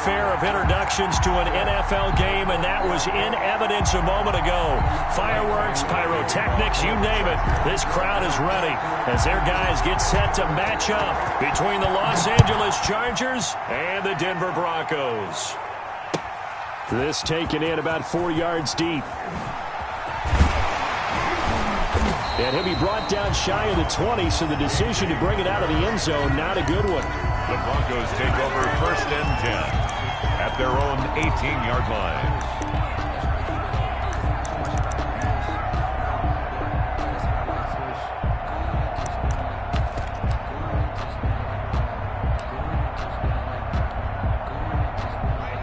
fanfare of introductions to an NFL game, and that was in evidence a moment ago. Fireworks, pyrotechnics, you name it. This crowd is ready as their guys get set to match up between the Los Angeles Chargers and the Denver Broncos. This taken in about 4 yards deep. And he'll be brought down shy of the 20, so the decision to bring it out of the end zone, not a good one. The Broncos take over 1st and 10 at their own 18-yard line.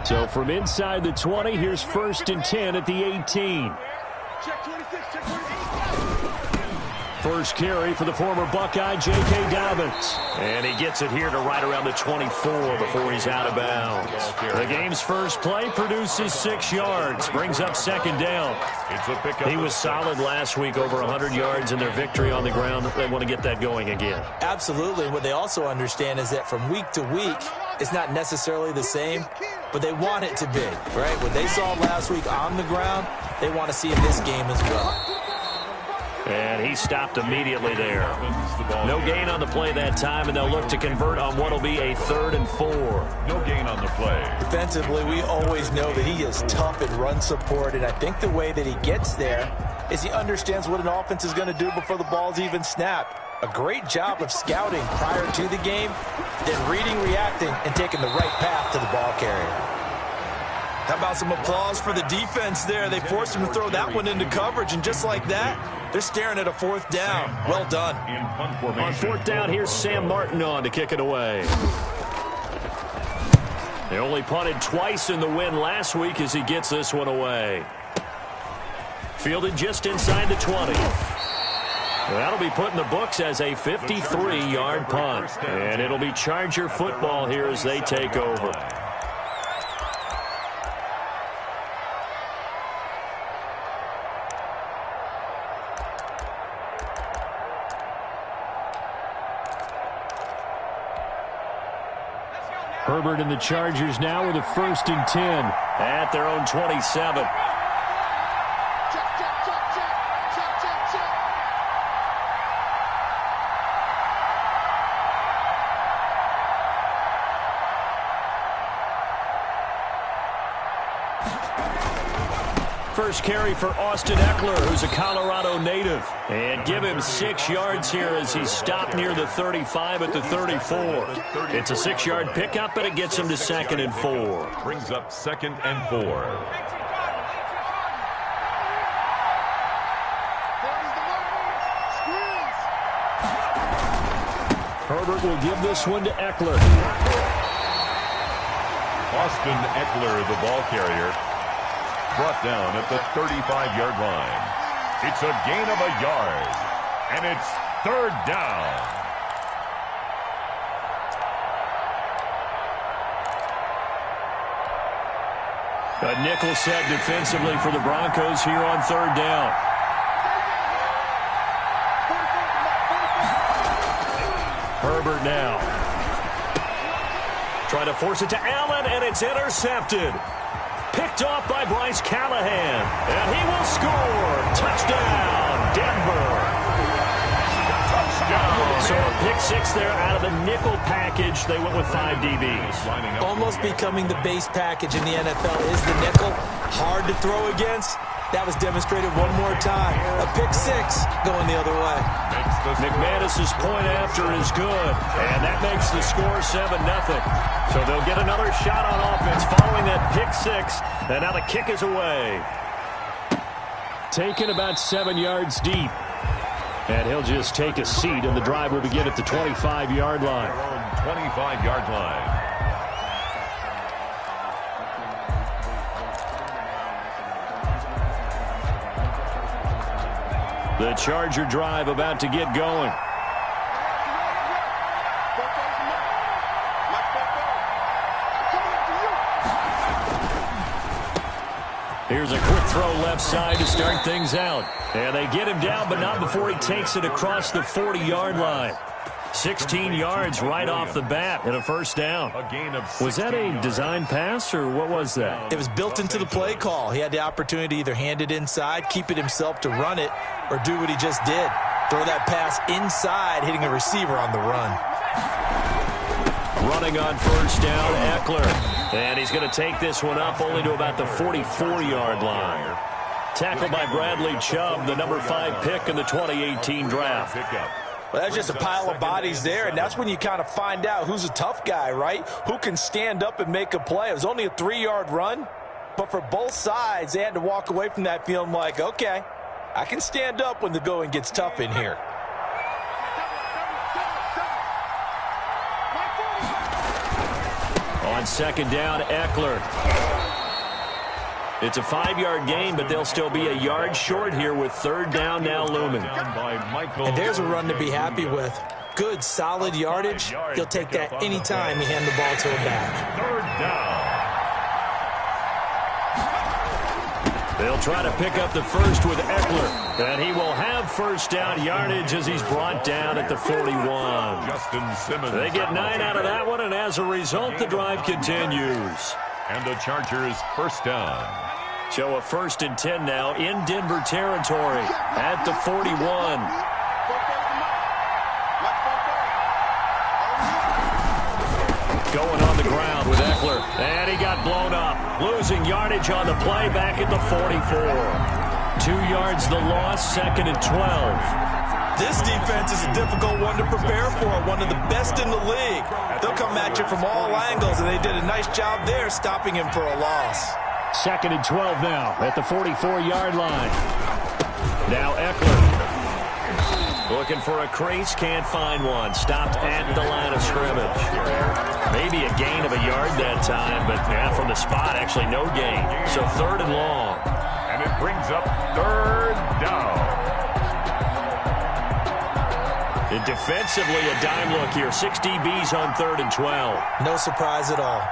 So from inside the 20, here's 1st and 10 at the 18. First carry for the former Buckeye, J.K. Dobbins. And he gets it here to right around the 24 before he's out of bounds. The game's first play produces 6 yards, brings up 2nd down. He was solid last week, over 100 yards in their victory on the ground. They want to get that going again. Absolutely. What they also understand is that from week to week, it's not necessarily the same, but they want it to be, right? What they saw last week on the ground, they want to see in this game as well. And he stopped immediately there. No gain on the play that time, and they'll look to convert on what will be a 3rd and 4. No gain on the play. Defensively, we always know that he is tough in run support, and I think the way that he gets there is he understands what an offense is going to do before the ball's even snapped. A great job of scouting prior to the game, then reading, reacting, and taking the right path to the ball carrier. How about some applause for the defense there? They forced him to throw that one into coverage, and just like that, they're staring at a 4th down. Well done. On 4th down, here's Sam Martin on to kick it away. They only punted twice in the win last week as he gets this one away. Fielded just inside the 20. That'll be put in the books as a 53-yard punt. And it'll be Charger football here as they take over. Herbert and the Chargers now with a 1st and 10 at their own 27. First carry for Austin Eckler, who's a Colorado native. And give him 6 yards here as he's stopped near the 35 at the 34. It's a 6-yard pickup, but it gets him to 2nd and 4. Brings up 2nd and 4. Herbert will give this one to Eckler. Austin Eckler, the ball carrier, brought down at the 35-yard line. It's a gain of a yard, and it's 3rd down. A nickel set defensively for the Broncos here on 3rd down. Herbert now. Trying to force it to Allen, and it's intercepted. Picked off by Bryce Callahan. And he will score. Touchdown, Denver. Touchdown. So a pick 6 there out of the nickel package. They went with 5 DBs. Almost becoming the base package in the NFL is the nickel. Hard to throw against. That was demonstrated one more time. A pick 6 going the other way. McManus's point after is good. And that makes the score 7-0. So they'll get another shot on offense following that pick 6. And now the kick is away. Taken about 7 yards deep. And he'll just take a seat, and the drive will begin at the 25-yard line. 25-yard line. The Charger drive about to get going. Here's a quick throw left side to start things out. And they get him down, but not before he takes it across the 40-yard line. 16 yards right off the bat and a first down. A gain of Was that a design pass, or what was that? It was built into the play call. He had the opportunity to either hand it inside, keep it himself to run it, or do what he just did. Throw that pass inside, hitting a receiver on the run. Running on first down, Eckler. And he's going to take this one up only to about the 44-yard line. Tackled by Bradley Chubb, the number 5 pick in the 2018 draft. Well, that's just a pile of bodies there, and that's when you kind of find out who's a tough guy, right? Who can stand up and make a play. It was only a 3-yard run, but for both sides, they had to walk away from that feeling like, okay, I can stand up when the going gets tough in here. On second down, Eckler. It's a 5-yard gain, but they'll still be a yard short here with third down now looming. And there's a run to be happy with. Good, solid yardage. He'll take that anytime you hand the ball to him back. Third down. They'll try to pick up the first with Eckler. And he will have first down yardage as he's brought down at the 41. Justin Simmons. They get 9 out of that one, and as a result, the drive continues. And the Chargers first down. So a 1st and 10 now in Denver territory at the 41. Going on the ground with Eckler. And he got blown up. Losing yardage on the play back at the 44. 2 yards the loss, 2nd and 12. This defense is a difficult one to prepare for, one of the best in the league. They'll come at you from all angles, and they did a nice job there stopping him for a loss. 2nd and 12 now at the 44-yard line. Now Eckler. Looking for a crease, can't find one. Stopped at the line of scrimmage. Maybe a gain of a yard that time, but from the spot, actually no gain. So 3rd and long. And it brings up 3rd down. And defensively, a dime look here. 6 DBs on 3rd and 12. No surprise at all.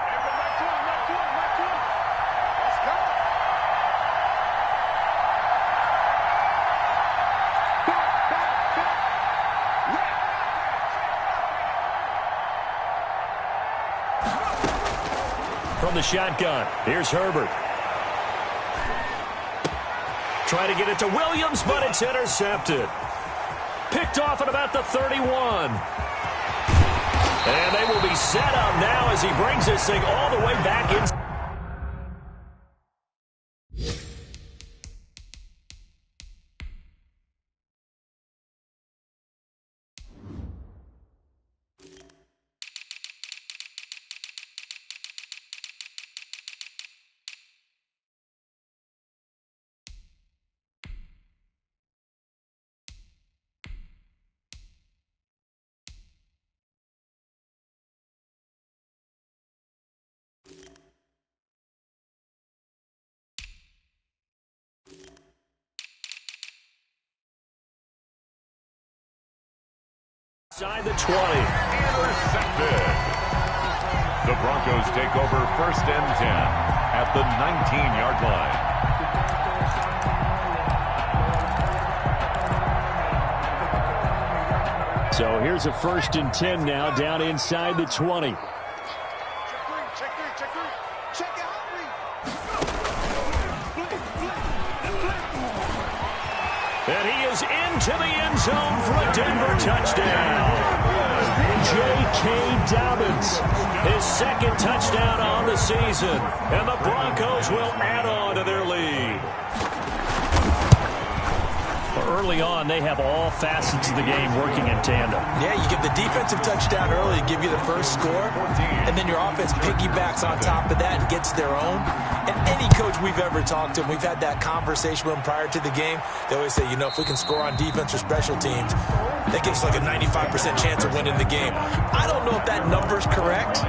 From the shotgun, here's Herbert. Try to get it to Williams, but it's intercepted. Picked off at about the 31. And they will be set up now as he brings this thing all the way back in. Inside the 20. Intercepted. The Broncos take over 1st and 10 at the 19-yard line. So here's a 1st and 10 now down inside the 20. And he is into the end zone for a Denver touchdown. J.K. Dobbins, his 2nd touchdown on the season. And the Broncos will add on to their lead. Early on, they have all facets of the game working in tandem. Yeah, you give the defensive touchdown early to give you the first score, and then your offense piggybacks on top of that and gets their own. And any coach we've ever talked to, and we've had that conversation with them prior to the game, they always say, you know, if we can score on defense or special teams, that gives like a 95% chance of winning the game. I don't know if that number's correct,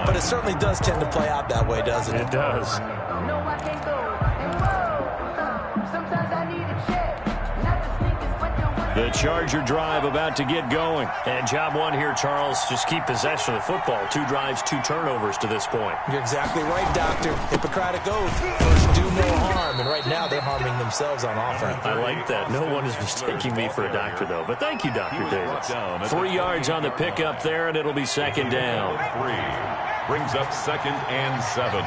but it certainly does tend to play out that way, doesn't it? It does. No, I can't go. And whoa, sometimes I need a check. Not to sneak is what you want. The Charger drive about to get going. And job one here, Charles, just keep possession of the football. 2 drives, 2 turnovers to this point. You're exactly right, Doctor. Hippocratic oath. First, do no harm. And right now, they're harming themselves on offense. I like that. No one is mistaking me for a doctor, though. But thank you, Dr. Davis. 3 yards on the pickup there, and it'll be second down. 3 brings up 2nd and 7.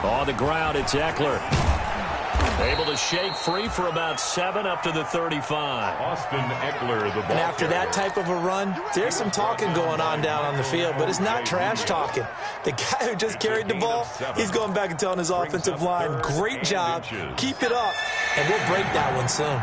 On the ground, it's Eckler. Able to shake free for about 7 up to the 35. Austin Eckler, the ball And after that type of a run, there's some talking going on down on the field, but it's not trash talking. The guy who just carried the ball, he's going back and telling his offensive line, great job, keep it up, and we'll break that one soon.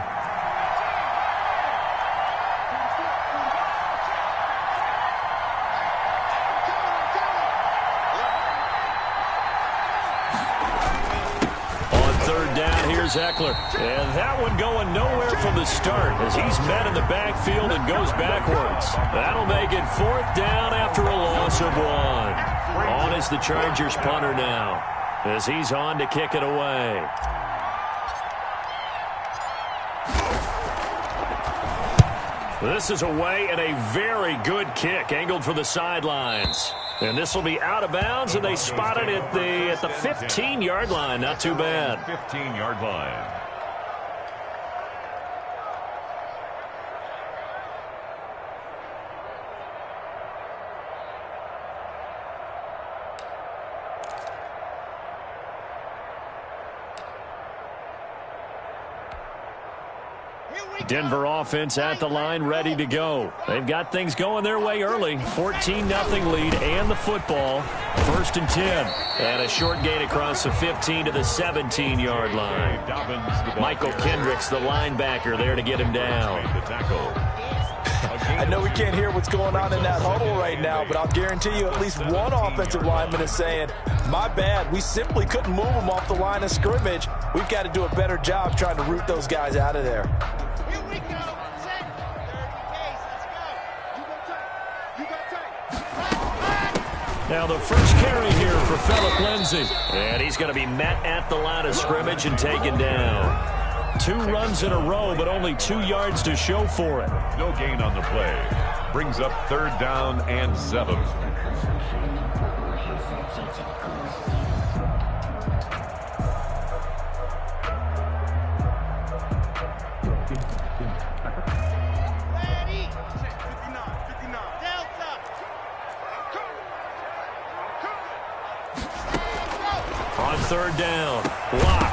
Eckler. And that one going nowhere from the start as he's met in the backfield and goes backwards. That'll make it 4th down after a loss of 1. On is the Chargers punter now as he's on to kick it away. This is away and a very good kick angled for the sidelines. And this will be out of bounds, and they spot it at the 15-yard line. Not too bad. 15-yard line. Denver offense at the line, ready to go. They've got things going their way early. 14-0 lead and the football. 1st and 10. And a short gain across the 15 to the 17-yard line. Michael Kendricks, the linebacker, there to get him down. I know we can't hear what's going on in that huddle right now, but I'll guarantee you at least one offensive lineman is saying, my bad, we simply couldn't move them off the line of scrimmage. We've got to do a better job trying to root those guys out of there. Now the first carry here for Phillip Lindsay. And he's going to be met at the line of scrimmage and taken down. 2 runs in a row, but only 2 yards to show for it. No gain on the play. Brings up 3rd down and 7. On 3rd down, block.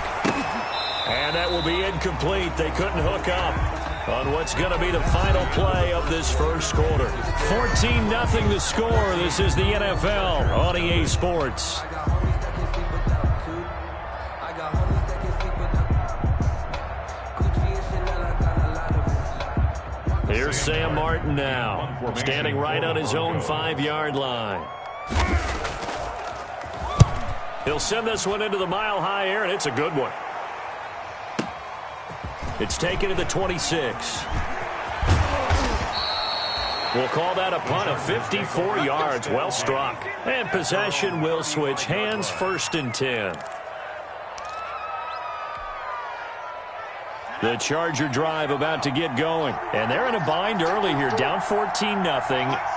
And that will be incomplete. They couldn't hook up on what's going to be the final play of this first quarter. 14-0 the score. This is the NFL on EA Sports. Here's Sam Martin now, standing right on his own 5-yard line. He'll send this one into the mile-high air, and it's a good one. It's taken to the 26. We'll call that a punt of 54 yards. Well struck. And possession will switch hands. 1st and 10. The Charger drive about to get going. And they're in a bind early here, down 14-0.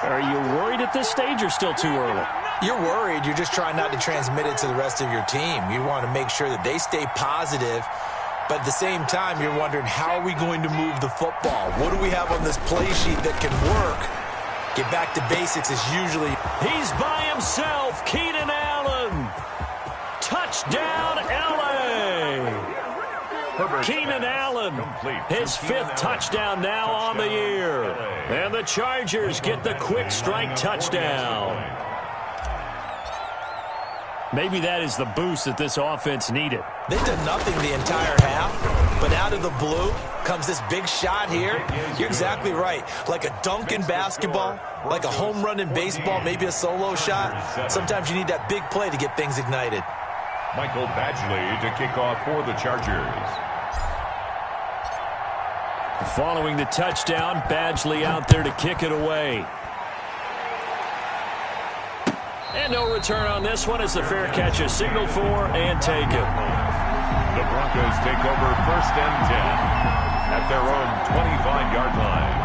Are you worried at this stage or still too early? You're worried. You're just trying not to transmit it to the rest of your team. You want to make sure that they stay positive. But at the same time, you're wondering, how are we going to move the football? What do we have on this play sheet that can work? Get back to basics is usually... He's by himself. Keenan Allen. Touchdown, L.A. Keenan Allen, his 5th touchdown now on the year. And the Chargers get the quick strike touchdown. Maybe that is the boost that this offense needed. They've done nothing the entire half, but out of the blue comes this big shot here. You're exactly right. Like a dunk in basketball, like a home run in baseball, maybe a solo shot. Sometimes you need that big play to get things ignited. Michael Badgley to kick off for the Chargers. Following the touchdown, Badgley out there to kick it away. And no return on this one as the fair catch is signaled for and taken. The Broncos take over 1st and 10 at their own 25-yard line.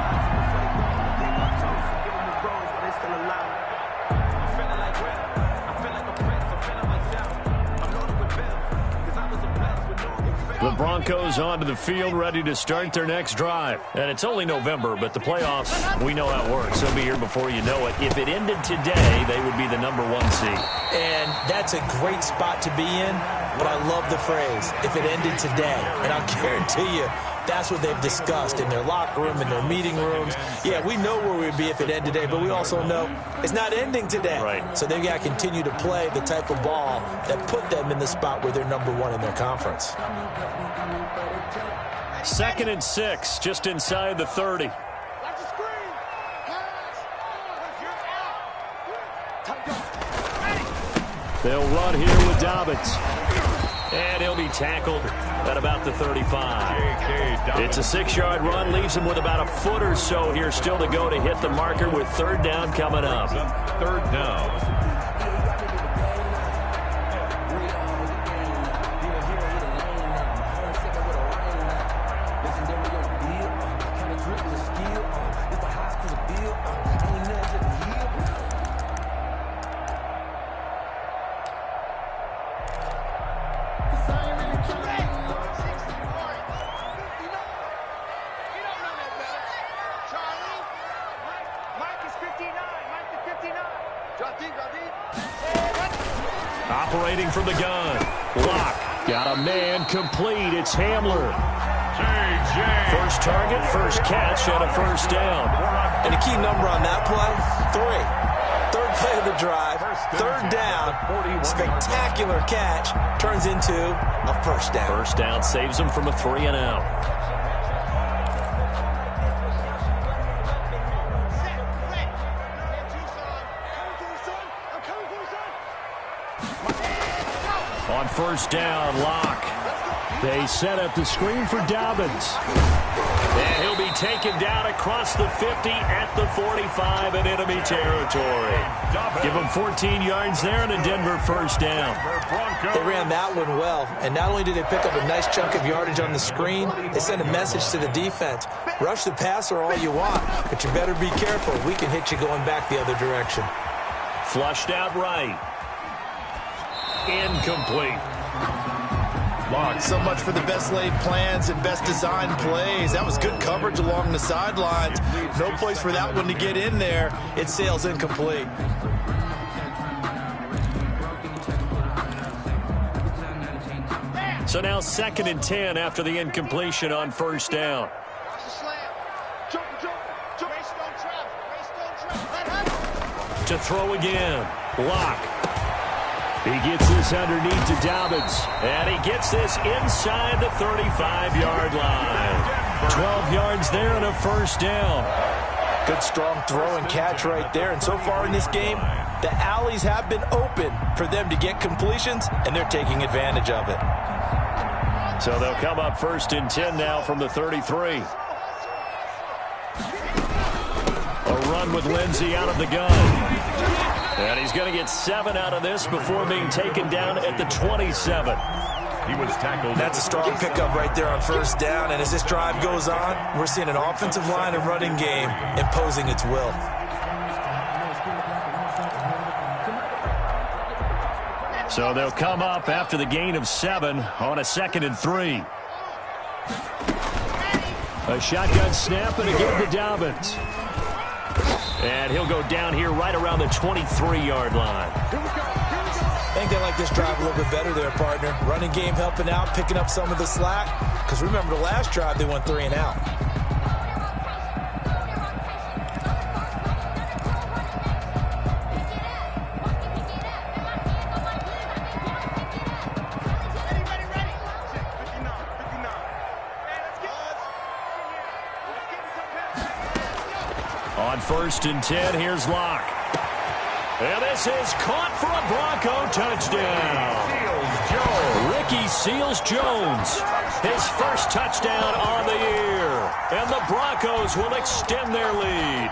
The Broncos onto the field, ready to start their next drive. And it's only November, but the playoffs, we know how it works. They'll be here before you know it. If it ended today, they would be the #1 seed. And that's a great spot to be in, but I love the phrase, if it ended today. And I'll guarantee you, that's what they've discussed in their locker room, in their meeting rooms. Yeah, we know where we'd be if it ended today, but we also know it's not ending today. Right. So they've got to continue to play the type of ball that put them in the spot where they're #1 in their conference. 2nd and 6, just inside the 30. They'll run here with Dobbins. And he'll be tackled at about the 35. It's a 6-yard run, leaves him with about a foot or so here still to go to hit the marker with 3rd down coming up. 3rd down. Operating from the gun. LAC. Got a man complete. It's Hamler. First target, first catch, and a 1st down. And a key number on that play, 3. 3rd play of the drive, 3rd down, spectacular catch, turns into a 1st down. 1st down saves him from a 3 and out. On 1st down, LAC. They set up the screen for Dobbins. And he'll be taken down across the 50 at the 45 in enemy territory. Give him 14 yards there and a Denver 1st down. They ran that one well, and not only did they pick up a nice chunk of yardage on the screen, they sent a message to the defense. Rush the passer all you want, but you better be careful. We can hit you going back the other direction. Flushed out right. Incomplete. So much for the best laid plans and best designed plays. That was good coverage along the sidelines. No place for that one to get in there. It sails incomplete. So now 2nd and 10 after the incompletion on 1st down. To throw again. LAC. He gets this underneath to Dobbins. And he gets this inside the 35-yard line. 12 yards there and a 1st down. Good strong throw and catch right there. And so far in this game, the alleys have been open for them to get completions, and they're taking advantage of it. So they'll come up 1st and 10 now from the 33. A run with Lindsey out of the gun. And he's going to get 7 out of this before being taken down at the 27. He was tackled. That's a strong pickup right there on 1st down. And as this drive goes on, we're seeing an offensive line and running game imposing its will. So they'll come up after the gain of 7 on a 2nd and 3. A shotgun snap and a give to Dobbins. And he'll go down here right around the 23-yard line. I think they like this drive a little bit better there, partner. Running game helping out, picking up some of the slack. Because remember the last drive, they went 3 and out. On 1st and 10, here's LAC. And this is caught for a Bronco touchdown. Ricky Seals-Jones, his first touchdown on the year. And the Broncos will extend their lead.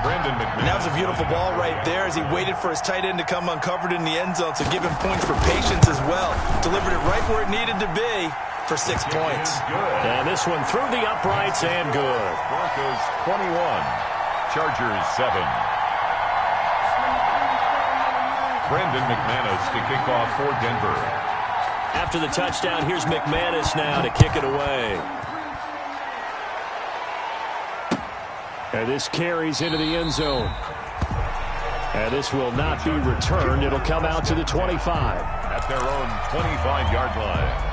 And that was a beautiful ball right there as he waited for his tight end to come uncovered in the end zone, so give him points for patience as well. Delivered it right where it needed to be for 6 points. And this one through the uprights and good. Broncos 21, Chargers 7. Brandon McManus to kick off for Denver. After the touchdown, here's McManus now to kick it away. And this carries into the end zone. And this will not be returned. It'll come out to the 25. At their own 25-yard line.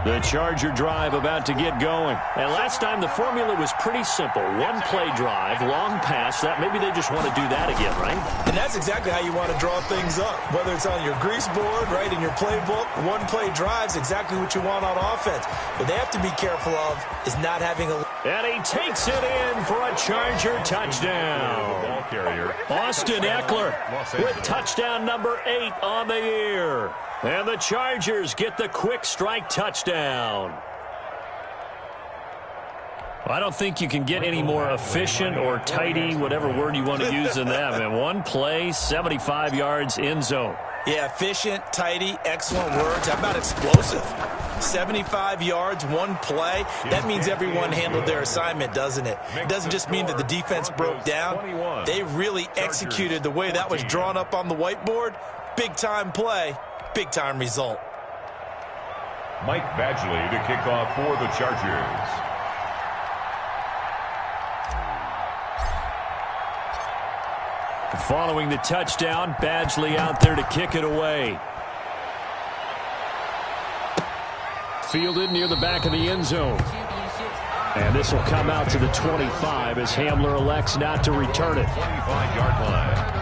The Charger drive about to get going. And last time the formula was pretty simple. One play drive, long pass. That maybe they just want to do that again, right? And that's exactly how you want to draw things up. Whether it's on your grease board, right, in your playbook, one play drive's exactly what you want on offense. What they have to be careful of is not having a... And he takes it in for a Charger touchdown. Ball carrier. Austin Eckler with touchdown number 8 on the year. And the Chargers get the quick strike touchdown. I don't think you can get any more efficient or tidy, whatever word you want to use in that. Man, one play, 75 yards, end zone. Yeah, efficient, tidy, excellent words. How about explosive? 75 yards, one play. That means everyone handled their assignment, doesn't it? It doesn't just mean that the defense broke down. They really executed the way that was drawn up on the whiteboard. Big-time play. Big-time result. Mike Badgley to kick off for the Chargers. Following the touchdown, Badgley out there to kick it away. Fielded near the back of the end zone. And this will come out to the 25 as Hamler elects not to return it. 25-yard line.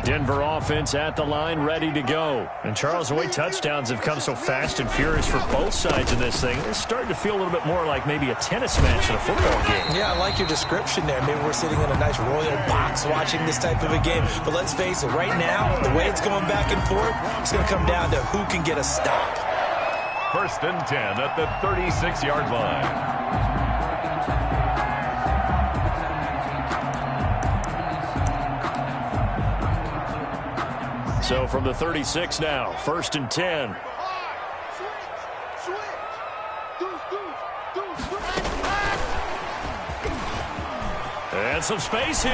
Denver offense at the line, ready to go. And Charles, the way touchdowns have come so fast and furious for both sides in this thing, it's starting to feel a little bit more like maybe a tennis match in a football game. Yeah, I like your description there. Maybe we're sitting in a nice royal box watching this type of a game. But let's face it, right now, the way it's going back and forth, it's going to come down to who can get a stop. 1st and 10 at the 36-yard line. So from the 36 now, 1st and 10. And some space here.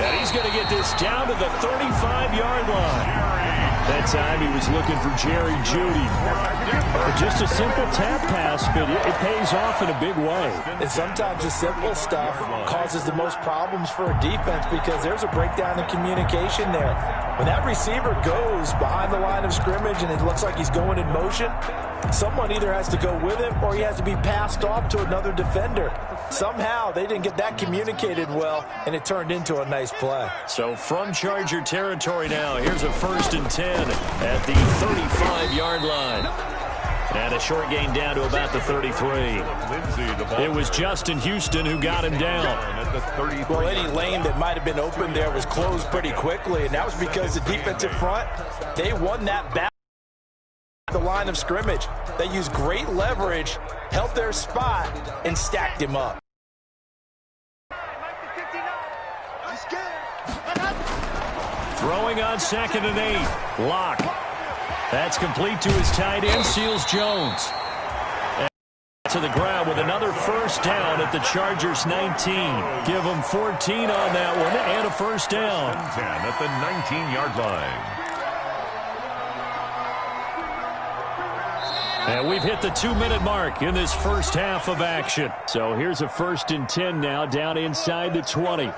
And he's going to get this down to the 35-yard line. That time he was looking for Jerry Jeudy. Just a simple tap pass, but it pays off in a big way. And sometimes the simple stuff causes the most problems for a defense because there's a breakdown in communication there. When that receiver goes behind the line of scrimmage and it looks like he's going in motion, someone either has to go with him or he has to be passed off to another defender. Somehow they didn't get that communicated well, and it turned into a nice play. So from Charger territory now, here's a 1st and 10 at the 35-yard line. And a short gain down to about the 33. It was Justin Houston who got him down. Well, any lane that might have been open there was closed pretty quickly, and that was because the defensive front, they won that battle at the line of scrimmage. They used great leverage, held their spot, and stacked him up. Throwing on 2nd and 8. LAC. That's complete to his tight end, Seals Jones. And to the ground with another 1st down at the Chargers 19. Give them 14 on that one and a 1st down. 10 at the 19-yard line. And we've hit the 2-minute mark in this first half of action. So here's a 1st and 10 now down inside the 20.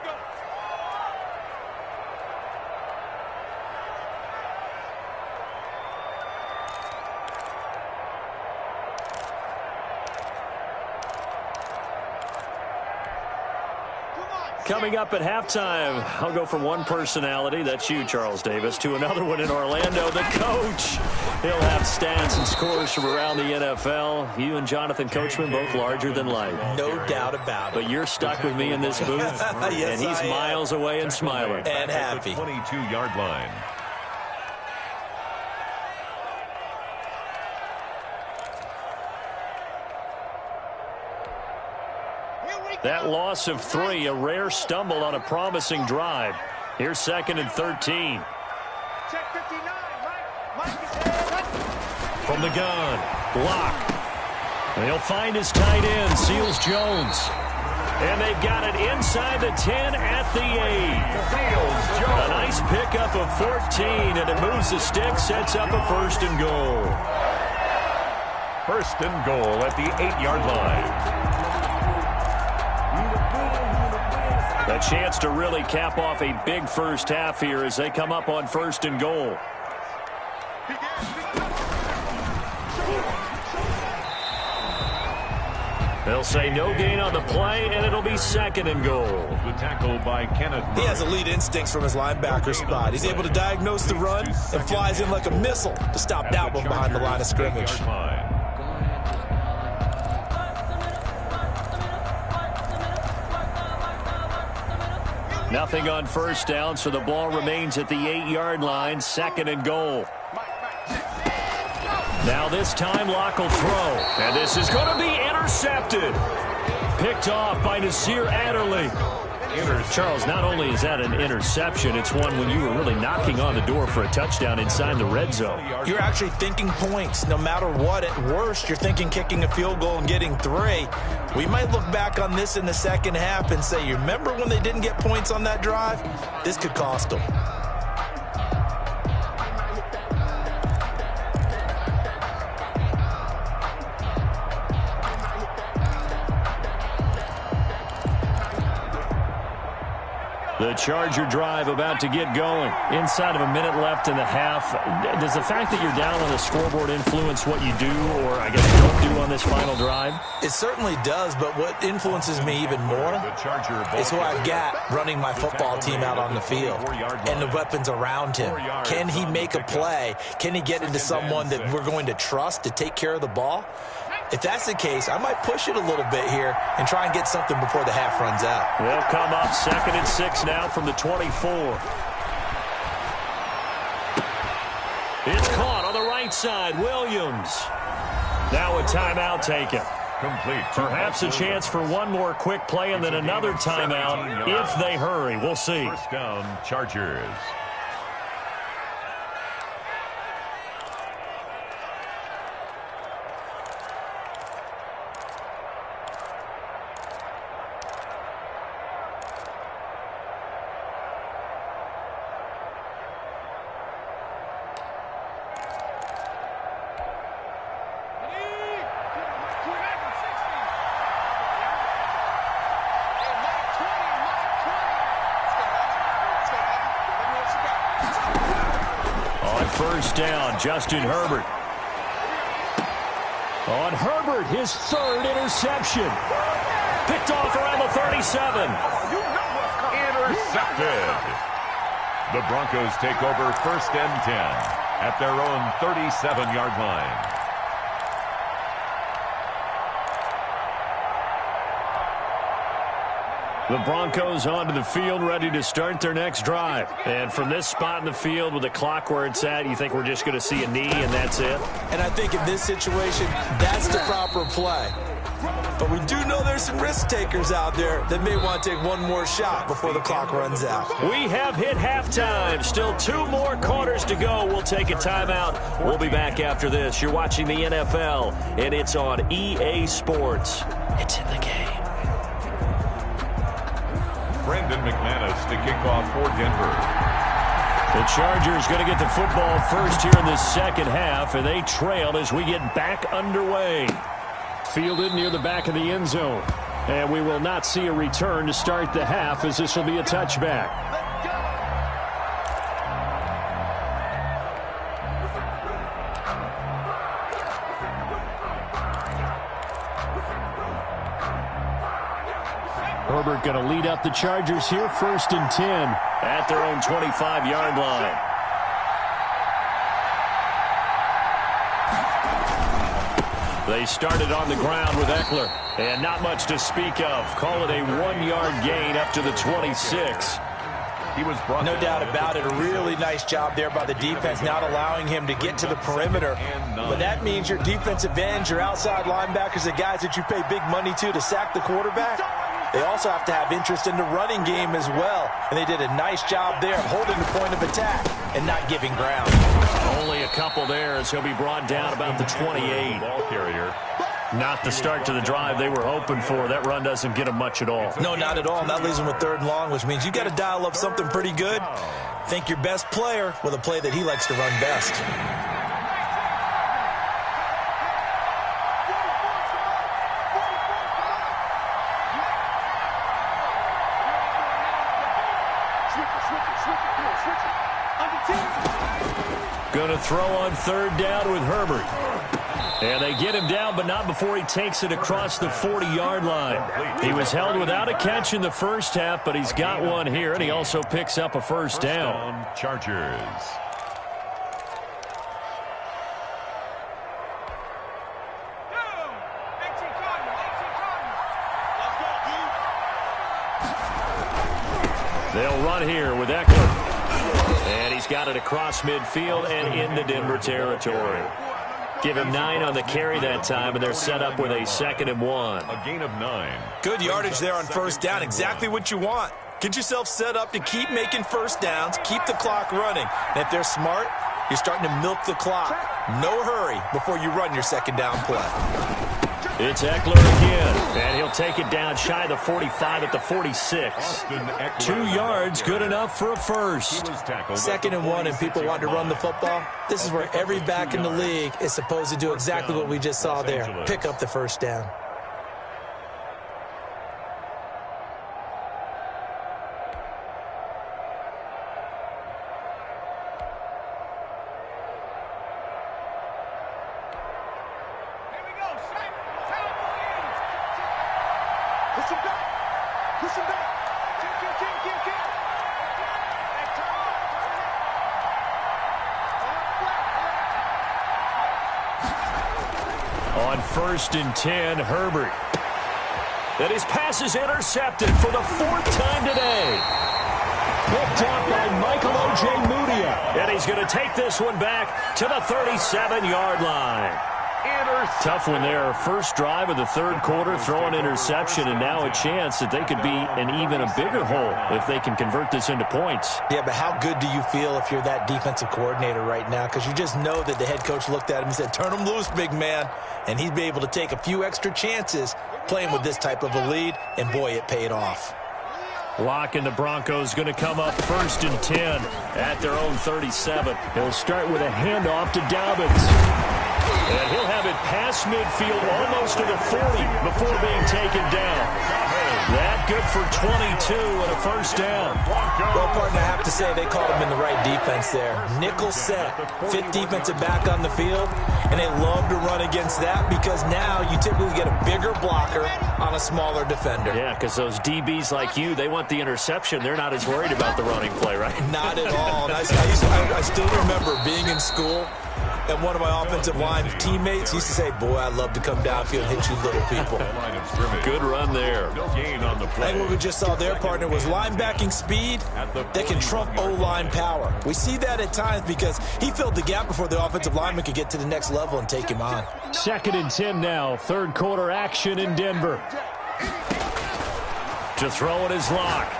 Coming up at halftime, I'll go from one personality, that's you, Charles Davis, to another one in Orlando, the coach. He'll have stats and scores from around the NFL. You and Jonathan Coachman, both larger than life. No doubt about it. But you're stuck with me in this booth, yes, and he's miles away and smiling. And happy. 22-yard line. That loss of 3, a rare stumble on a promising drive. Here's 2nd and 13. From the gun, block. And he'll find his tight end, Seals Jones. And they've got it inside the 10 at the 8. A nice pickup of 14, and it moves the stick, sets up a 1st and goal. 1st and goal at the 8-yard line. A chance to really cap off a big first half here as they come up on 1st and goal. They'll say no gain on the play, and it'll be 2nd and goal. The tackle by Kenneth. He has elite instincts from his linebacker spot. He's able to diagnose the run and flies in like a missile to stop that one behind the line of scrimmage. Nothing on 1st down, so the ball remains at the 8-yard line, 2nd and goal. Now this time, Locke will throw, and this is going to be intercepted. Picked off by Nasir Adderley. Charles, not only is that an interception, it's one when you were really knocking on the door for a touchdown inside the red zone. You're actually thinking points. No matter what, at worst, you're thinking kicking a field goal and getting 3. We might look back on this in the second half and say, you remember when they didn't get points on that drive? This could cost them. The Charger drive about to get going. Inside of a minute left in the half. Does the fact that you're down on the scoreboard influence what you do, or I guess don't do on this final drive? It certainly does, but what influences me even more is who I've got running my football team out on the field and the weapons around him. Can he make a play? Can he get into someone that we're going to trust to take care of the ball? If that's the case, I might push it a little bit here and try and get something before the half runs out. They'll come up 2nd and 6 now from the 24. It's caught on the right side. Williams. Now a timeout taken. Complete. Perhaps a chance for one more quick play and then another timeout if they hurry. We'll see. 1st down, Chargers. Down, Justin Herbert. On Herbert, his 3rd interception. Picked off around the 37. Intercepted. The Broncos take over 1st and 10 at their own 37-yard line. The Broncos onto the field, ready to start their next drive. And from this spot in the field with the clock where it's at, you think we're just going to see a knee and that's it? And I think in this situation, that's the proper play. But we do know there's some risk takers out there that may want to take one more shot before the clock runs out. We have hit halftime. Still 2 more quarters to go. We'll take a timeout. We'll be back after this. You're watching the NFL, and it's on EA Sports. It's in the game. Brandon McManus to kick off for Denver. The Chargers going to get the football first here in the second half, and they trail as we get back underway. Fielded near the back of the end zone. And we will not see a return to start the half, as this will be a touchback. Herbert effort going to lead up the Chargers here, 1st and 10. At their own 25-yard line. They started on the ground with Eckler. And not much to speak of. Call it a 1-yard gain up to the 26. He was brought no doubt about it. A really nice job there by the defense, not allowing him to get to the perimeter. But that means your defensive ends, your outside linebackers, the guys that you pay big money to sack the quarterback, they also have to have interest in the running game as well. And they did a nice job there of holding the point of attack and not giving ground. Only a couple there as he'll be brought down about the 28. Ball carrier. Not the start to the drive they were hoping for. That run doesn't get them much at all. No, not at all. And that leaves them with 3rd and long, which means you got to dial up something pretty good. Think your best player with a play that he likes to run best. Going to throw on 3rd down with Herbert. And they get him down, but not before he takes it across the 40-yard line. He was held without a catch in the first half, but he's got one here, and he also picks up a first down. Chargers. They'll run here with Eckler. And he's got it across midfield and into Denver territory. Give him 9 on the carry that time, and they're set up with a 2nd and 1. A gain of 9. Good yardage there on 1st down. Exactly what you want. Get yourself set up to keep making 1st downs, keep the clock running. And if they're smart, you're starting to milk the clock. No hurry before you run your 2nd down play. It's Eckler again, and he'll take it down shy of the 45 at the 46. 2 yards, good enough for a first. 2nd and 1, and people want to run the football. This is where every back in the league is supposed to do exactly what we just saw there. Pick up the 1st down. On 1st and 10, Herbert. And his pass is intercepted for the 4th time today. Picked up by Michael Ojemudia. And he's going to take this one back to the 37-yard line. Tough one there. First drive of the 3rd quarter, throw an interception, and now a chance that they could be in even a bigger hole if they can convert this into points. Yeah, but how good do you feel if you're that defensive coordinator right now? Because you just know that the head coach looked at him and said, turn him loose, big man. And he'd be able to take a few extra chances playing with this type of a lead, and boy, it paid off. LAC and the Broncos going to come up 1st and 10 at their own 37. He'll start with a handoff to Dobbins. And he'll have it past midfield almost to the 40 before being taken down. That good for 22 and a first down. Well, partner, I have to say they called him in the right defense there. Nickel set, 5th defensive back on the field, and they love to run against that because now you typically get a bigger blocker on a smaller defender. Yeah, because those DBs like you, they want the interception. They're not as worried about the running play, right? Not at all. And I still remember being in school, and one of my offensive line teammates used to say, boy, I'd love to come downfield and hit you little people. Good run there. No gain on the play. I think what we just saw there, partner, was linebacking speed that can trump O-line power. We see that at times because he filled the gap before the offensive lineman could get to the next level and take him on. 2nd and 10 now. 3rd quarter action in Denver. To throw it is LAC.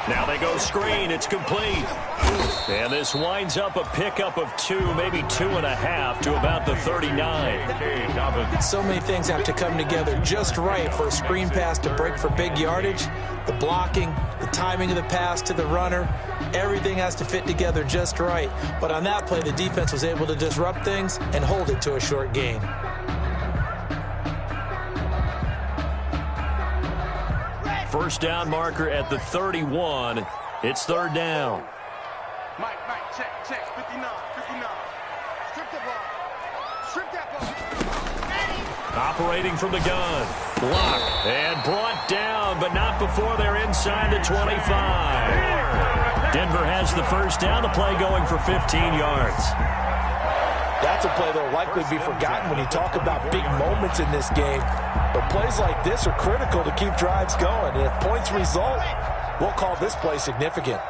Now they go screen. It's complete. And this winds up a pickup of 2, maybe 2.5 to about the 39. So many things have to come together just right for a screen pass to break for big yardage. The blocking, the timing of the pass to the runner, everything has to fit together just right. But on that play, the defense was able to disrupt things and hold it to a short gain. First down marker at the 31. It's 3rd down. Mike, check, 59. Strip the ball. Strip that ball. Operating from the gun. Block and brought down, but not before they're inside the 25. Denver has the first down. The play going for 15 yards. That's a play that will likely be forgotten when you talk about big moments in this game. But plays like this are critical to keep drives going. And if points result, we'll call this play significant.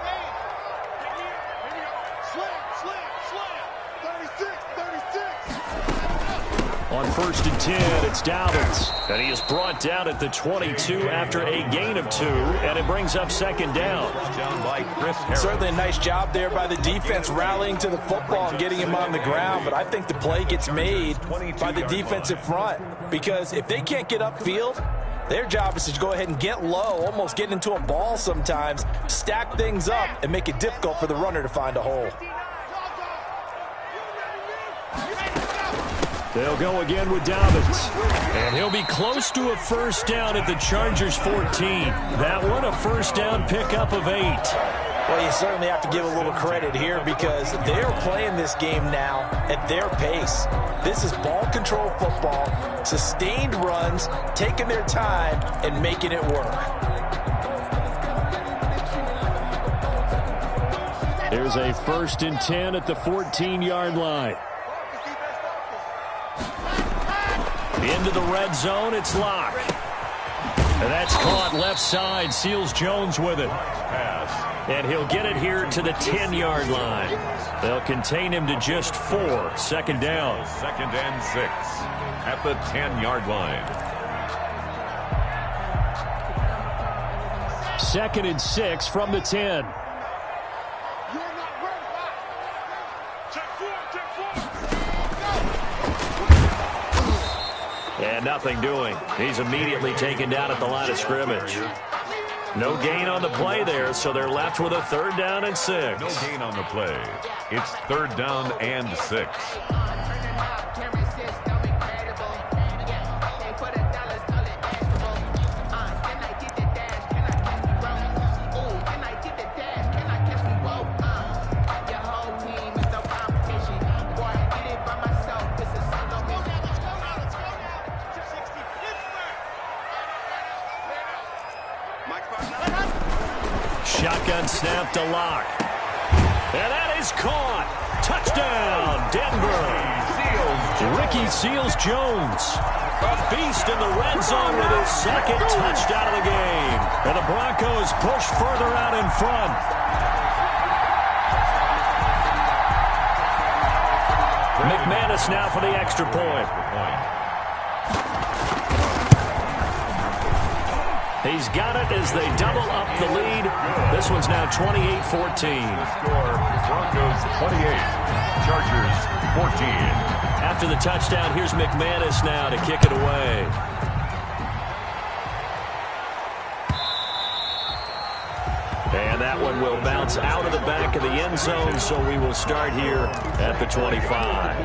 On 1st and 10, it's Dobbins. And he is brought down at the 22 after a gain of 2, and it brings up 2nd down. Certainly a nice job there by the defense rallying to the football and getting him on the ground, but I think the play gets made by the defensive front because if they can't get upfield, their job is to go ahead and get low, almost get into a ball sometimes, stack things up, and make it difficult for the runner to find a hole. They'll go again with Dobbins. And he'll be close to a first down at the Chargers' 14. That one, a first down pickup of 8. Well, you certainly have to give a little credit here because they're playing this game now at their pace. This is ball control football, sustained runs, taking their time, and making it work. There's a 1st and 10 at the 14-yard line. Into the red zone, it's LAC. And that's caught left side, Seals Jones with it. And he'll get it here to the 10-yard line. They'll contain him to just 4, 2nd down. 2nd and 6 at the 10-yard line. 2nd and 6 from the 10. And nothing doing. He's immediately taken down at the line of scrimmage. No gain on the play there, so they're left with a 3rd down and 6. No gain on the play. It's 3rd down and 6. Shotgun snap to LAC. And that is caught. Touchdown, Denver. Ricky Seals Jones. A beast in the red zone with his 2nd touchdown of the game. And the Broncos push further out in front. McManus now for the extra point. He's got it as they double up the lead. This one's now 28-14. Score, Broncos 28, Chargers 14. After the touchdown, here's McManus now to kick it away. And that one will bounce out of the back of the end zone, so we will start here at the 25.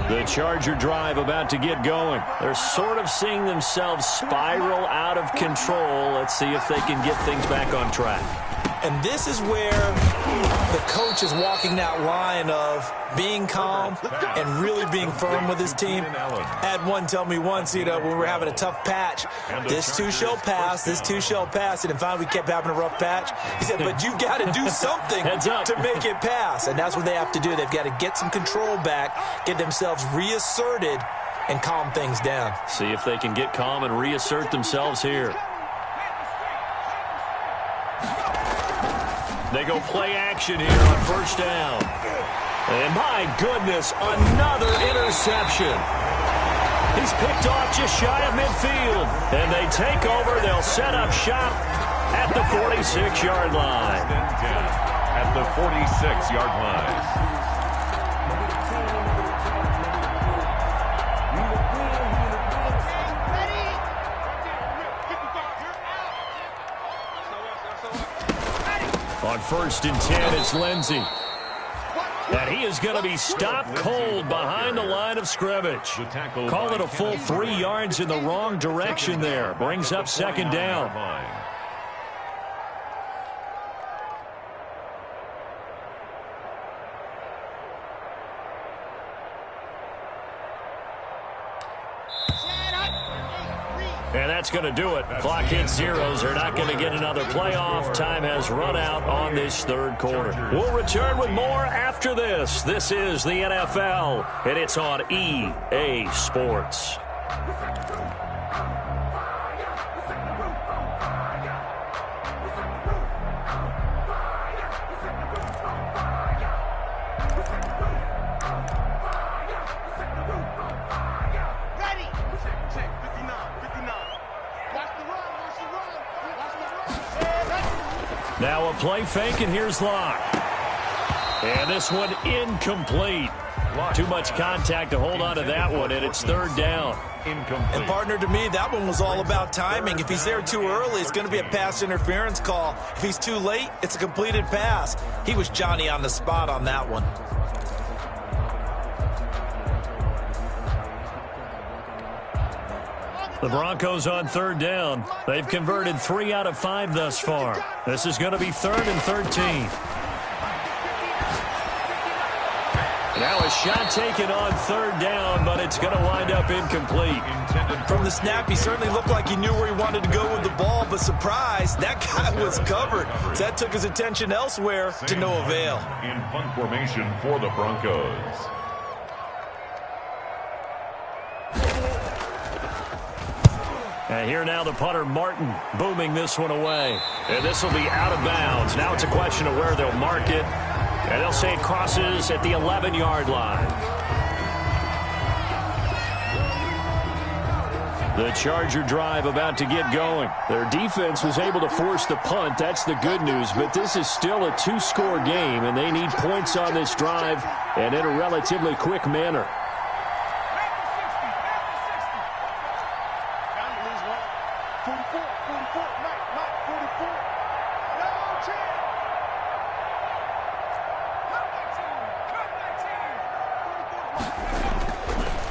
The Charger drive about to get going. They're sort of seeing themselves spiral out of control. Let's see if they can get things back on track. And this is where the coach is walking that line of being calm and really being firm with his team. I had one tell me once, when we were having a tough patch, this too shall pass, this too shall pass. And finally we kept having a rough patch. He said, but you've got to do something to make it pass. And that's what they have to do. They've got to get some control back, get themselves reasserted, and calm things down. See if they can get calm and reassert themselves here. They go play action here on 1st down. And my goodness, another interception. He's picked off just shy of midfield. And they take over. They'll set up shop at the 46-yard line. At the 46-yard line. On 1st and 10, it's Lindsey. And he is going to be stopped cold behind the line of scrimmage. Call it a full 3 yards in the wrong direction there. Brings up 2nd down. And that's going to do it. Clock hits zeros. They're not going to get another playoff. Time has run out on this third quarter. We'll return with more after this. This is the NFL, and it's on EA Sports. Now a play fake, and here's Locke. And this one incomplete. Too much contact to hold on to that one, and it's third down. Incomplete. And, partner, to me, that one was all about timing. If he's there too early, it's going to be a pass interference call. If he's too late, it's a completed pass. He was Johnny on the spot on that one. The Broncos on third down. They've converted 3 out of 5 thus far. This is going to be 3rd and 13. Now a shot taken on third down, but it's going to wind up incomplete. From the snap, he certainly looked like he knew where he wanted to go with the ball, but surprise, that guy was covered. So that took his attention elsewhere to no avail. In punt formation for the Broncos. And here now the punter, Martin, booming this one away. And this will be out of bounds. Now it's a question of where they'll mark it. And they'll say it crosses at the 11-yard line. The Charger drive about to get going. Their defense was able to force the punt. That's the good news. But this is still a 2-score game, and they need points on this drive and in a relatively quick manner.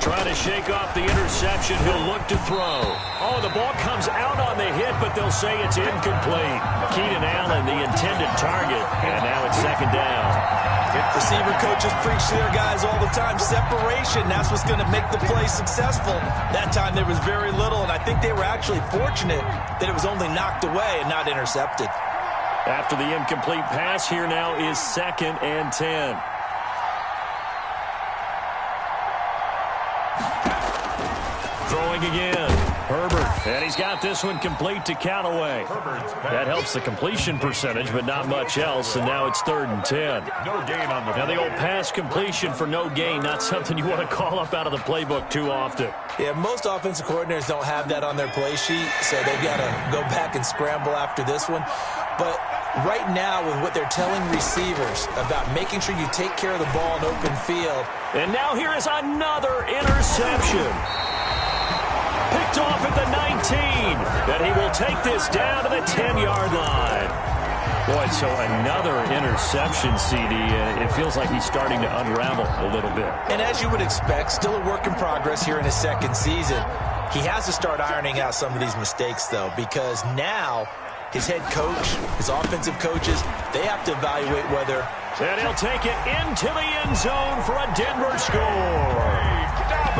Trying to shake off the interception. He'll look to throw. Oh, the ball comes out on the hit, but they'll say it's incomplete. Keenan Allen, the intended target, and now it's second down. Receiver coaches preach to their guys all the time. Separation, that's what's going to make the play successful. That time there was very little, and I think they were actually fortunate that it was only knocked away and not intercepted. After the incomplete pass, here now is 2nd and 10. Throwing again. Herbert. And he's got this one complete to Callaway. That helps the completion percentage, but not much else. And now it's 3rd and 10. No gain on the now the old pass completion for no gain, not something you want to call up out of the playbook too often. Yeah, most offensive coordinators don't have that on their play sheet, so they've got to go back and scramble after this one. But right now, with what they're telling receivers about making sure you take care of the ball in open field. And now here is another interception. Picked off at the 19. And he will take this down to the 10-yard line. Boy, so another interception, CD. It feels like he's starting to unravel a little bit. And as you would expect, still a work in progress here in his second season. He has to start ironing out some of these mistakes, though, because now his head coach, his offensive coaches, they have to evaluate whether. And he'll take it into the end zone for a Denver score.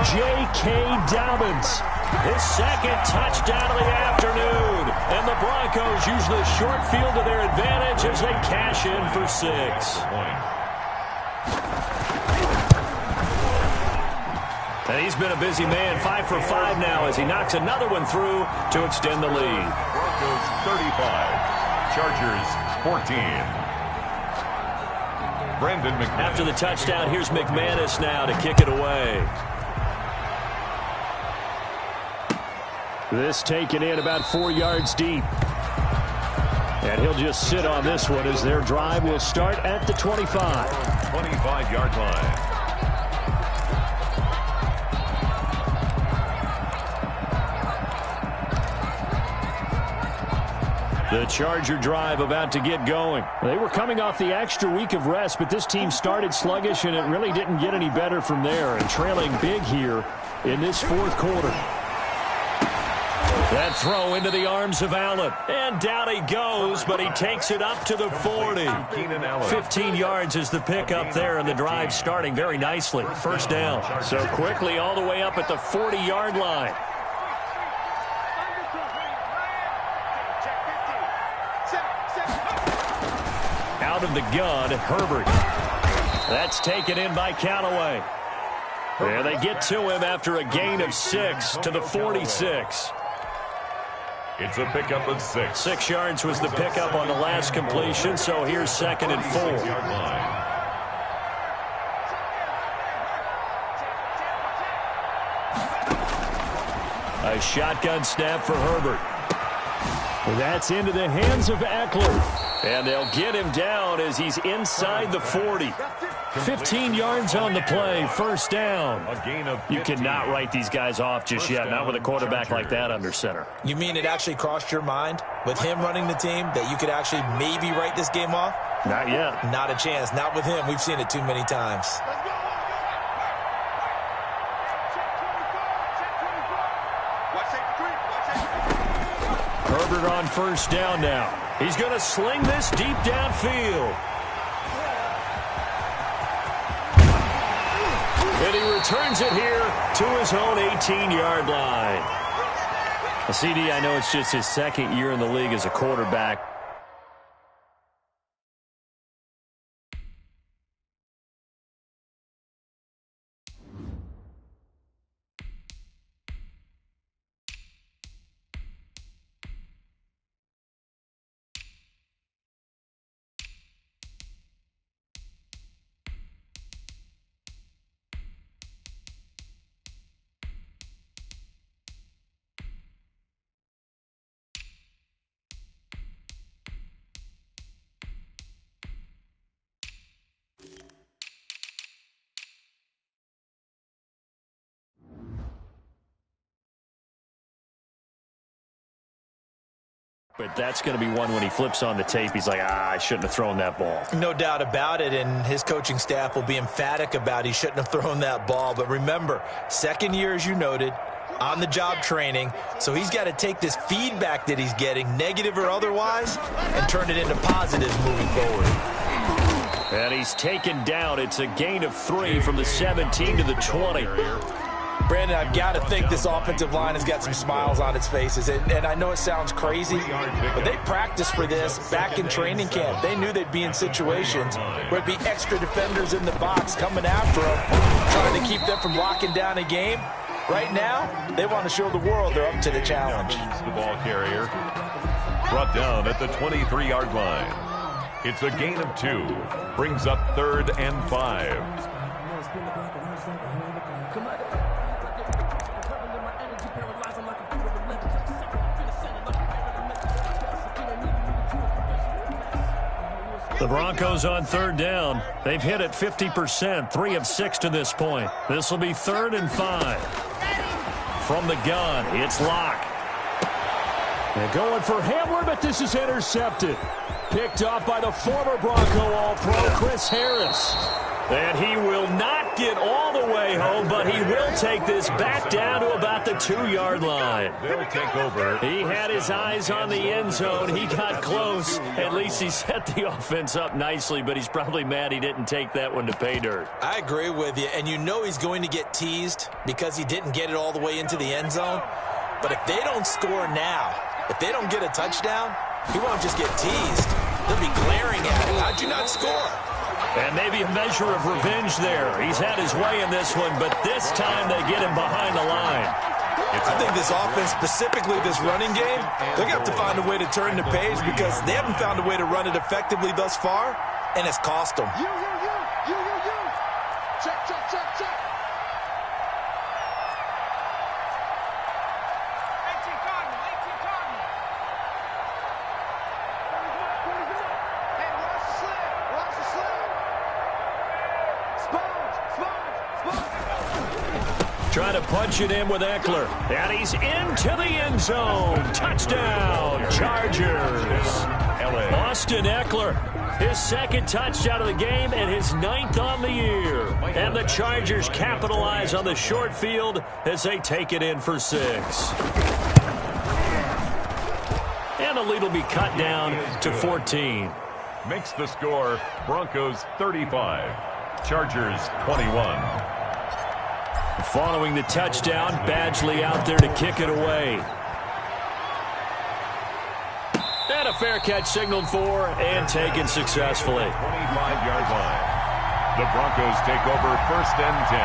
J.K. Dobbins, his second touchdown of the afternoon. And the Broncos use the short field to their advantage as they cash in for 6. And he's been a busy man, 5 for 5 now as he knocks another one through to extend the lead. Broncos 35, Chargers 14. Brandon McManus. After the touchdown, here's McManus now to kick it away. This taken in about 4 yards deep. And he'll just sit on this one as their drive will start at the 25. 25-yard line. The Charger drive about to get going. They were coming off the extra week of rest, but this team started sluggish, and it really didn't get any better from there, and trailing big here in this 4th quarter. That throw into the arms of Allen. And down he goes, but he takes it up to the 40. 15 yards is the pickup there, and the drive starting very nicely. First down. So quickly all the way up at the 40-yard line. out of the gun, Herbert. That's taken in by Callaway. And they get to him after a gain of 6 to the 46. It's a pickup of 6. 6 yards was the pickup on the last completion, so here's 2nd and 4. A shotgun snap for Herbert. That's into the hands of Eckler. And they'll get him down as he's inside the 40. 15 yards on the play, first down. You cannot write these guys off just yet, not with a quarterback like that under center. You mean it actually crossed your mind with him running the team that you could actually maybe write this game off? Not yet. Not a chance. Not with him. We've seen it too many times. Herbert on first down now. He's going to sling this deep downfield. And he returns it here to his own 18-yard line. CD, I know it's just his 2nd year in the league as a quarterback. But that's going to be one when he flips on the tape. He's like, I shouldn't have thrown that ball. No doubt about it, and his coaching staff will be emphatic about he shouldn't have thrown that ball. But remember, 2nd year, as you noted, on-the-job training, so he's got to take this feedback that he's getting, negative or otherwise, and turn it into positives moving forward. And he's taken down. It's a gain of 3 from the 17 to the 20. Brandon, I've got to think this offensive line has got some smiles on its faces. And I know it sounds crazy, but they practiced for this back in training camp. They knew they'd be in situations where it'd be extra defenders in the box coming after them, trying to keep them from locking down a game. Right now, they want to show the world they're up to the challenge. The ball carrier brought down at the 23-yard line. It's a gain of 2. Brings up 3rd and 5. The Broncos on 3rd down. They've hit it 50%, 3 of 6 to this point. This will be 3rd and 5. From the gun, it's LAC. They're going for Hamler, but this is intercepted. Picked off by the former Bronco All-Pro, Chris Harris. And he will not get all the way home, but he will take this back down to about the 2-yard line. They'll take over. He had his eyes on the end zone. He got close. At least he set the offense up nicely, but he's probably mad he didn't take that one to pay dirt. I agree with you, and you know he's going to get teased because he didn't get it all the way into the end zone. But if they don't score now, if they don't get a touchdown, he won't just get teased. They'll be glaring at him. How'd you not score? And maybe a measure of revenge there. He's had his way in this one, but this time they get him behind the line. I think this offense, specifically this running game, they're going to have to find a way to turn the page because they haven't found a way to run it effectively thus far, and it's cost them. Check, check, check, check. 18 Cardinal, 18 Cardinal. Hey, watch the slip, watch the slip. Trying to punch it in with Eckler. And he's into the end zone. Touchdown, Chargers. Austin Eckler, his 2nd touchdown of the game and his 9th on the year. And the Chargers capitalize on the short field as they take it in for 6. And the lead will be cut down to 14. Makes the score Broncos 35, Chargers 21. Following the touchdown, Badgley out there to kick it away. And a fair catch signaled for and taken successfully. 25-yard line. The Broncos take over 1st and 10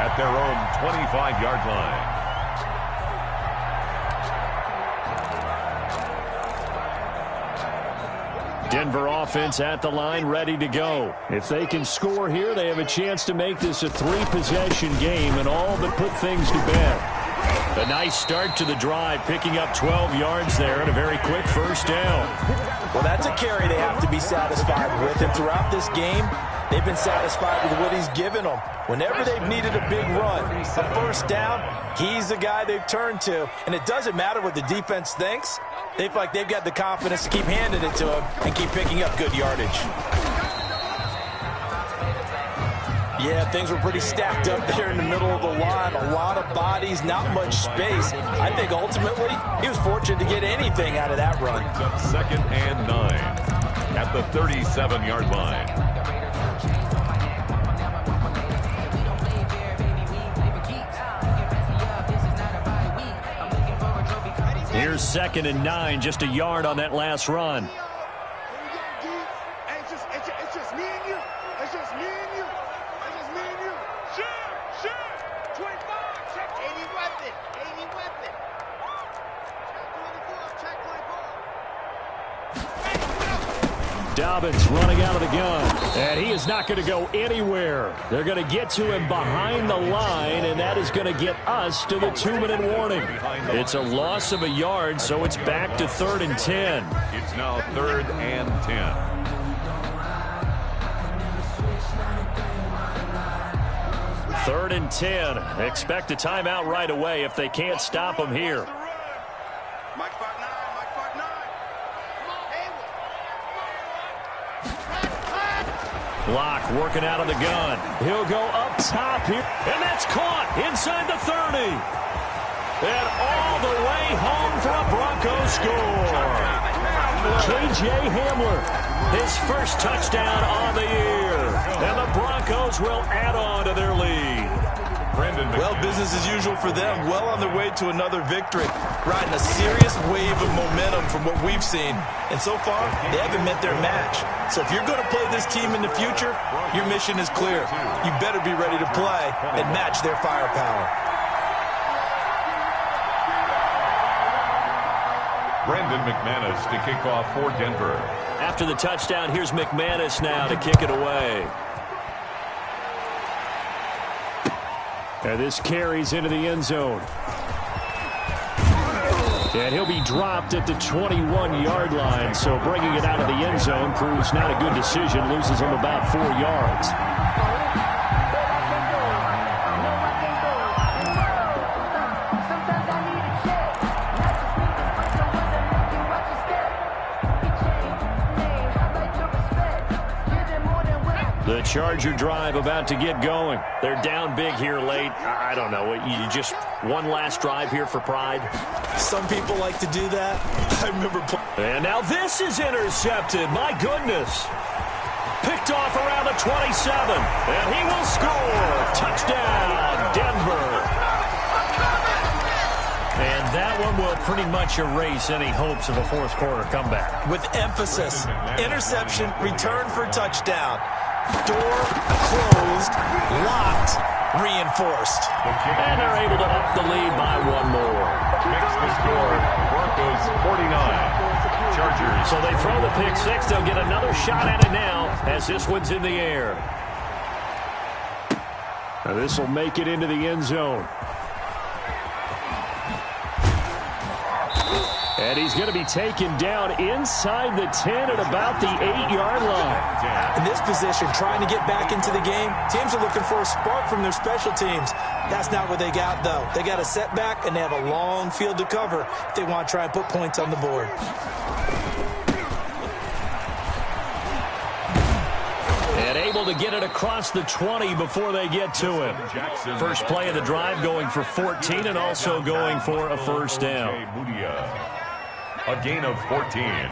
at their own 25-yard line. Denver offense at the line, ready to go. If they can score here, they have a chance to make this a 3-possession game and all but put things to bed. A nice start to the drive, picking up 12 yards there and a very quick 1st down. Well, that's a carry they have to be satisfied with, and throughout this game, they've been satisfied with what he's given them. Whenever they've needed a big run, a 1st down, he's the guy they've turned to. And it doesn't matter what the defense thinks. They feel like they've got the confidence to keep handing it to him and keep picking up good yardage. Yeah, things were pretty stacked up there in the middle of the line. A lot of bodies, not much space. I think ultimately he was fortunate to get anything out of that run. 2nd and 9 at the 37-yard line. Here's 2nd and 9, just a yard on that last run. It's just me and you. It's just me and you. It's just me and you. Sure. 25. Check any weapon. Check 24. Dobbins running out of the gun, and he is not going to go anywhere. They're going to get to him behind the line, and that is going to get us to the 2-minute warning. It's a loss of a yard, so it's back to 3rd and 10. It's now 3rd and 10. Third and 10. Expect a timeout right away if they can't stop him here. Mike 5-9. LAC working out of the gun. He'll go up top here, and that's caught inside the 30. And all the way home for a Broncos score. K.J. Hamler, his 1st touchdown on the year. And the Broncos will add on to their lead. Well, business as usual for them. Well on their way to another victory. Riding a serious wave of momentum from what we've seen. And so far, they haven't met their match. So if you're going to play this team in the future, your mission is clear. You better be ready to play and match their firepower. Brandon McManus to kick off for Denver. After the touchdown, here's McManus now to kick it away. And this carries into the end zone. And he'll be dropped at the 21-yard line, so bringing it out of the end zone proves not a good decision, loses him about 4 yards. The Charger drive about to get going. They're down big here late. I don't know. You just one last drive here for pride? Some people like to do that. I remember. And now this is intercepted. My goodness. Picked off around the 27. And he will score. Touchdown, Denver. And that one will pretty much erase any hopes of a fourth quarter comeback. With emphasis. Interception, return for touchdown. Door closed, locked, reinforced. And they're able to up the lead by 1 more. Makes the score Broncos 49. Chargers. So they throw the pick 6. They'll get another shot at it now as this one's in the air. Now this will make it into the end zone. And he's going to be taken down inside the 10 at about the 8-yard line. In this position, trying to get back into the game, teams are looking for a spark from their special teams. That's not what they got, though. They got a setback, and they have a long field to cover if they want to try and put points on the board. And able to get it across the 20 before they get to him. First play of the drive going for 14 and also going for a first down. A gain of 14.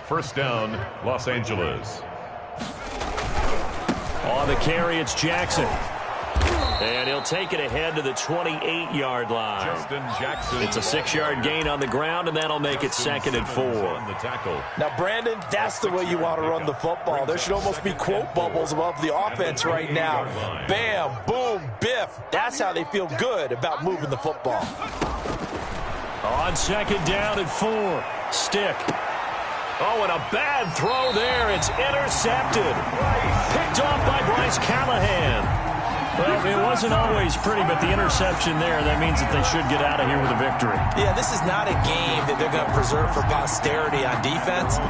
First down, Los Angeles. On the carry, it's Jackson. And he'll take it ahead to the 28-yard line. Justin Jackson. It's a 6-yard gain on the ground, and that'll make it 2nd and 4. Now, Brandon, that's the way you want to run the football. There should almost be quote bubbles above the offense right now. Bam, boom, biff. That's how they feel good about moving the football. On 2nd down and 4. Stick. Oh, and a bad throw there. It's intercepted. Picked off by Bryce Callahan. Well, it wasn't always pretty, but the interception there, that means that they should get out of here with a victory. Yeah, this is not a game that they're going to preserve for posterity on defense,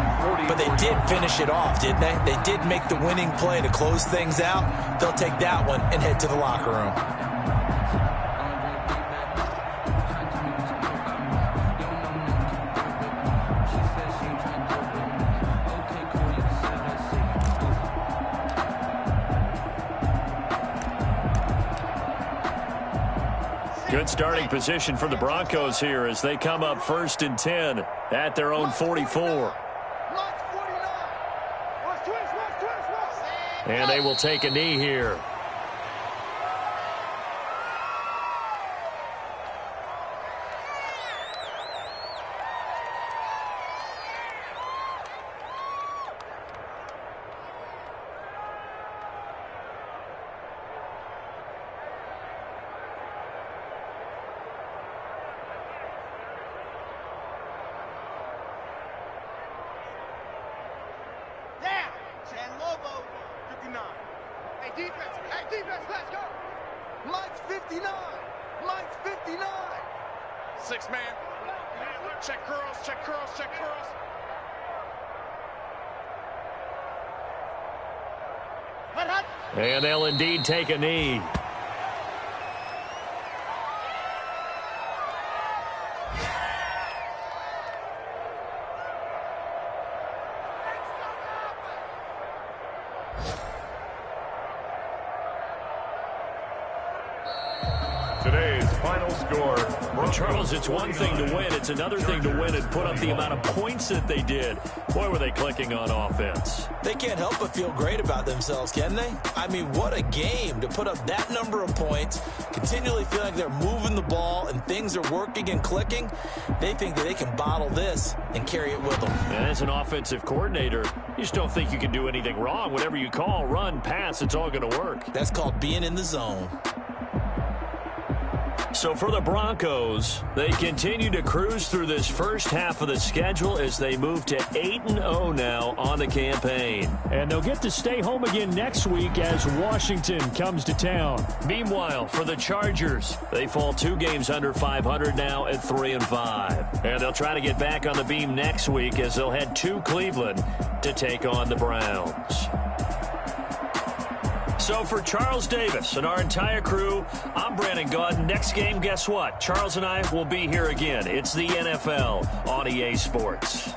but they did finish it off, didn't they? They did make the winning play to close things out. They'll take that one and head to the locker room. Good starting position for the Broncos here as they come up 1st and 10 at their own 44. And they will take a knee here. Defense, let's go. Mike's 59. Mike's 59. 6-man. Check curls, check curls, check curls. And they'll indeed take a knee. Today's final score. Charles, it's one thing to win. It's another thing to win and put up the amount of points that they did. Boy, were they clicking on offense. They can't help but feel great about themselves, can they? I mean, what a game to put up that number of points, continually feel like they're moving the ball and things are working and clicking. They think that they can bottle this and carry it with them. And as an offensive coordinator, you just don't think you can do anything wrong. Whatever you call, run, pass, it's all going to work. That's called being in the zone. So for the Broncos, they continue to cruise through this first half of the schedule as they move to 8-0 now on the campaign. And they'll get to stay home again next week as Washington comes to town. Meanwhile, for the Chargers, they fall 2 games under 500 now at 3-5. And they'll try to get back on the beam next week as they'll head to Cleveland to take on the Browns. So for Charles Davis and our entire crew, I'm Brandon Gaudin. Next game, guess what? Charles and I will be here again. It's the NFL on EA Sports.